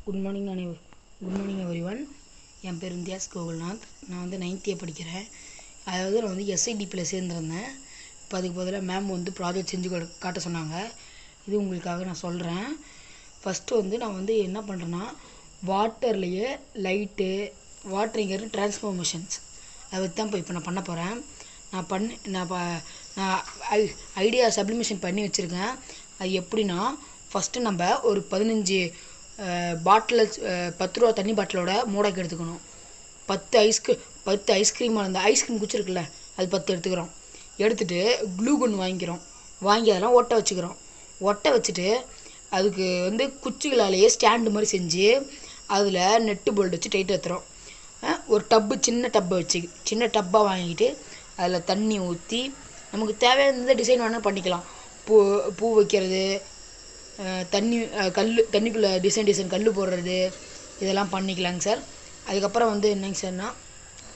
Good morning everyone. என் பேர் India's Gokulnath. நான் வந்து 9th படிக்கிறேன். அதாவது நான் வந்து எஸ்ஐடிபியில் சேர்ந்துருந்தேன். இப்போ அதுக்கு பதிலாக மேம் வந்து ப்ராஜெக்ட் செஞ்சு காட்ட சொன்னாங்க. இது உங்களுக்காக நான் சொல்கிறேன். ஃபஸ்ட்டு வந்து நான் வந்து என்ன பண்ணுறேன்னா, வாட்டர்லேயே லைட்டு வாட்டரிங்கிறது டிரான்ஸ்ஃபார்மேஷன்ஸ் அதை வச்சு தான் இப்போ நான் பண்ண போகிறேன். நான் ஐடியா சப்ளிமேஷன் பண்ணி வச்சுருக்கேன். அது எப்படின்னா, ஃபஸ்ட்டு நம்ம ஒரு 15 பாட்டில் 10 ரூபா தண்ணி பாட்டிலோட மூடாக்கு எடுத்துக்கணும். 10 ஐஸ்கிரீம் அந்த ஐஸ்கிரீம் குச்சிருக்குல்ல, அது 10 எடுத்துக்கிறோம். எடுத்துகிட்டு க்ளூகன் வாங்கி அதெல்லாம் ஒட்ட வச்சுட்டு அதுக்கு வந்து குச்சிகளாலேயே ஸ்டாண்டு மாதிரி செஞ்சு அதில் நெட்டு போல்ட் வச்சு டைட் ஏற்றுறோம். ஒரு சின்ன டப்பாக வாங்கிட்டு அதில் தண்ணி ஊற்றி நமக்கு தேவையான டிசைன் வேணால் பண்ணிக்கலாம். பூ வைக்கிறது, தண்ணிக்குள்ளே டிசைன் கல் போடுறது, இதெல்லாம் பண்ணிக்கலாங்க சார். அதுக்கப்புறம் வந்து என்னங்க சார்னா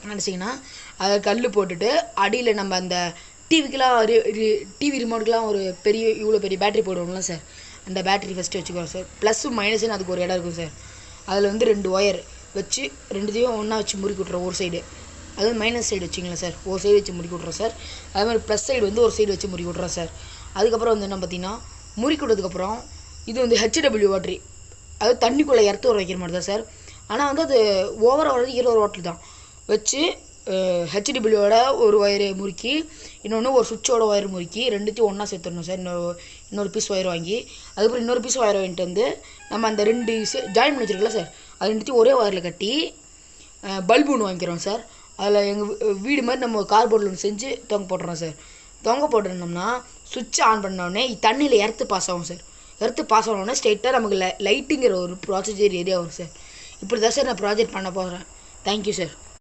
நினச்சிங்கன்னா, அதை கல் போட்டுட்டு அடியில் நம்ம அந்த டிவி ரிமோட்டுக்கெலாம் ஒரு இவ்வளோ பெரிய பேட்ரி போடுவோம்ல சார், அந்த பேட்ரி ஃபஸ்ட்டு வச்சுக்கிறோம் சார். +, மைனஸ்ன்னு அதுக்கு ஒரு இடம் இருக்கும் சார். அதில் வந்து 2 ஒயர் வச்சு ரெண்டுத்தையும் ஒன்றா வச்சு முறுக்கி விட்றோம். ஒரு சைடு அதாவது மைனஸ் சைடு வச்சிங்களேன் சார், ஒரு சைடு வச்சு முறுக்கி விட்றோம் சார். அது மாதிரி ப்ளஸ் சைடு வந்து ஒரு சைடு வச்சு முறுக்கி விட்றோம் சார். அதுக்கப்புறம் வந்து என்ன பார்த்தீங்கன்னா, முறுக்கி விட்டதுக்கப்புறம் இது வந்து HW வாட்ரி, அதாவது தண்ணிக்குள்ளே எர்த்து வைக்கிற மாதிரி தான் சார். ஆனால் வந்து அது ஓவராக வர்றது 20 வாட்ரு தான் வச்சு HWவோட ஒரு ஒயரு முறுக்கி, இன்னொன்று ஒரு சுவிட்சோட ஒயர் முறுக்கி ரெண்டுத்தையும் ஒன்றா சேர்த்துடணும் சார். இன்னொரு பீஸ் ஒயர் வாங்கி, அதுக்கப்புறம் இன்னொரு பீஸ் ஒயர் வாங்கிட்டு வந்து நம்ம அந்த 2 ஜாயின் பண்ணி வச்சுருக்கல சார், அது ரெண்டுத்தையும் ஒரே ஒயரில் கட்டி பல்பு ஒன்று வாங்கிக்கிறோம் சார். அதில் எங்கள் வீடு மாதிரி நம்ம கார்போர்டில் ஒன்று செஞ்சு தொங்க போட்டுறோம் சார். தொங்க போட்டுருந்தோம்னா சுவிட்ச் ஆன் பண்ணோடனே தண்ணியில் எர்த்து பாஸ் ஆகும் சார். எர்த்து பாஸ் ஆனோடனே ஸ்ட்ரெயிட்டாக நமக்கு லைட்டுங்கிற ஒரு ப்ராசஸர் ஏரியா வரும் சார். இப்படி தான் சார் நான் ப்ராஜெக்ட் பண்ண போகிறேன். Thank you sir.